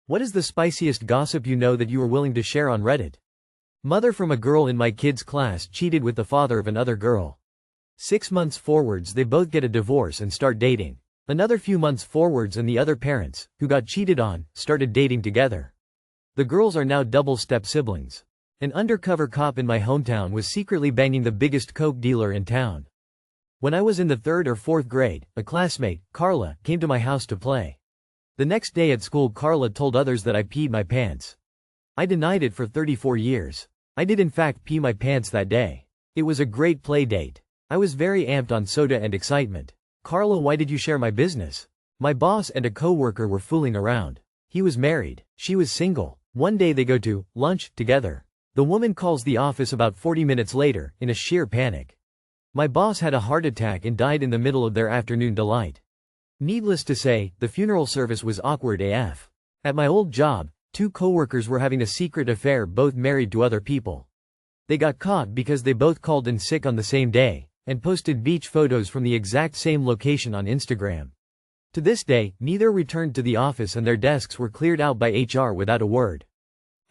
What is the spiciest gossip you know that you are willing to share on Reddit? Mother from a girl in my kid's class cheated with the father of another girl. 6 months forwards they both get a divorce and start dating. Another few months forwards and the other parents, who got cheated on, started dating together. The girls are now double-step siblings. An undercover cop in my hometown was secretly banging the biggest coke dealer in town. When I was in the 3rd or 4th grade, a classmate, Carla, came to my house to play. The next day at school Carla told others that I peed my pants. I denied it for 34 years. I did in fact pee my pants that day. It was a great play date. I was very amped on soda and excitement. Carla, why did you share my business? My boss and a co-worker were fooling around. He was married. She was single. One day they go to lunch together. The woman calls the office about 40 minutes later, in a sheer panic. My boss had a heart attack and died in the middle of their afternoon delight. Needless to say, the funeral service was awkward AF. At my old job, 2 co-workers were having a secret affair, both married to other people. They got caught because they both called in sick on the same day, and posted beach photos from the exact same location on Instagram. To this day, neither returned to the office and their desks were cleared out by HR without a word.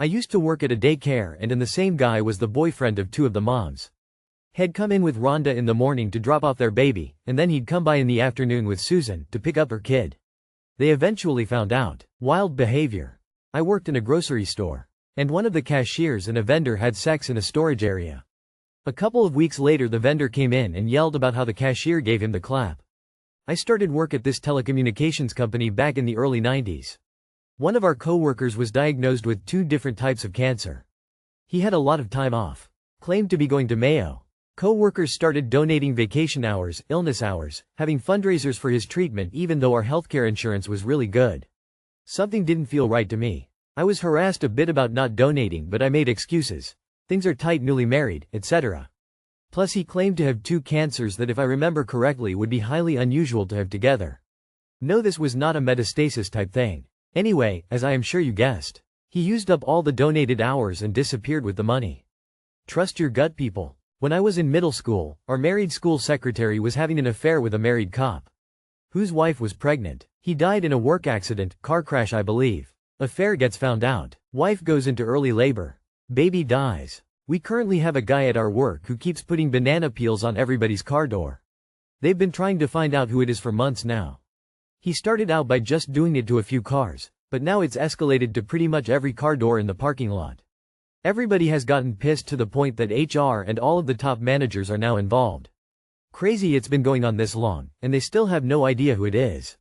I used to work at a daycare and the same guy was the boyfriend of 2 of the moms. He'd come in with Rhonda in the morning to drop off their baby, and then he'd come by in the afternoon with Susan to pick up her kid. They eventually found out. Wild behavior. I worked in a grocery store, and one of the cashiers and a vendor had sex in a storage area. A couple of weeks later the vendor came in and yelled about how the cashier gave him the clap. I started work at this telecommunications company back in the early 90s. One of our co-workers was diagnosed with 2 different types of cancer. He had a lot of time off. Claimed to be going to Mayo. Co-workers started donating vacation hours, illness hours, having fundraisers for his treatment even though our healthcare insurance was really good. Something didn't feel right to me. I was harassed a bit about not donating but I made excuses. Things are tight, newly married, etc. Plus he claimed to have 2 cancers that if I remember correctly would be highly unusual to have together. No, this was not a metastasis type thing. Anyway, as I am sure you guessed, he used up all the donated hours and disappeared with the money. Trust your gut, people. When I was in middle school, our married school secretary was having an affair with a married cop, whose wife was pregnant. He died in a work accident, car crash I believe. Affair gets found out. Wife goes into early labor. Baby dies. We currently have a guy at our work who keeps putting banana peels on everybody's car door. They've been trying to find out who it is for months now. He started out by just doing it to a few cars, but now it's escalated to pretty much every car door in the parking lot. Everybody has gotten pissed to the point that HR and all of the top managers are now involved. Crazy it's been going on this long, and they still have no idea who it is.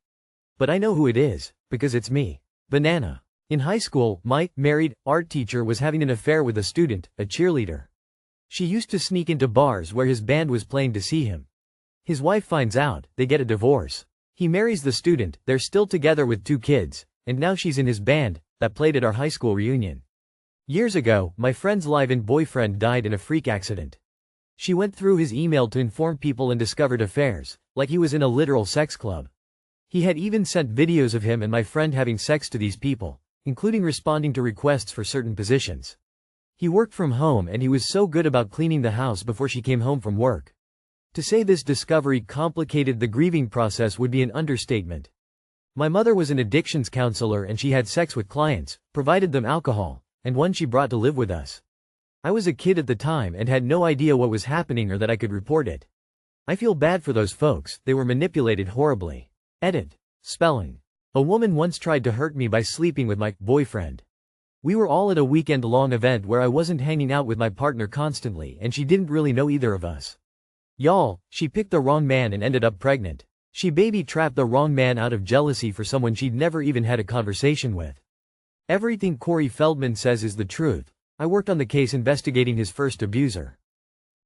But I know who it is, because it's me. Banana. In high school, my married art teacher was having an affair with a student, a cheerleader. She used to sneak into bars where his band was playing to see him. His wife finds out, they get a divorce. He marries the student, they're still together with 2 kids, and now she's in his band, that played at our high school reunion. Years ago, my friend's live-in boyfriend died in a freak accident. She went through his email to inform people and discovered affairs, like he was in a literal sex club. He had even sent videos of him and my friend having sex to these people, including responding to requests for certain positions. He worked from home and he was so good about cleaning the house before she came home from work. To say this discovery complicated the grieving process would be an understatement. My mother was an addictions counselor and she had sex with clients, provided them alcohol, and one she brought to live with us. I was a kid at the time and had no idea what was happening or that I could report it. I feel bad for those folks, they were manipulated horribly. Edit. Spelling. A woman once tried to hurt me by sleeping with my boyfriend. We were all at a weekend-long event where I wasn't hanging out with my partner constantly and she didn't really know either of us. Y'all, she picked the wrong man and ended up pregnant. She baby-trapped the wrong man out of jealousy for someone she'd never even had a conversation with. Everything Corey Feldman says is the truth. I worked on the case investigating his first abuser.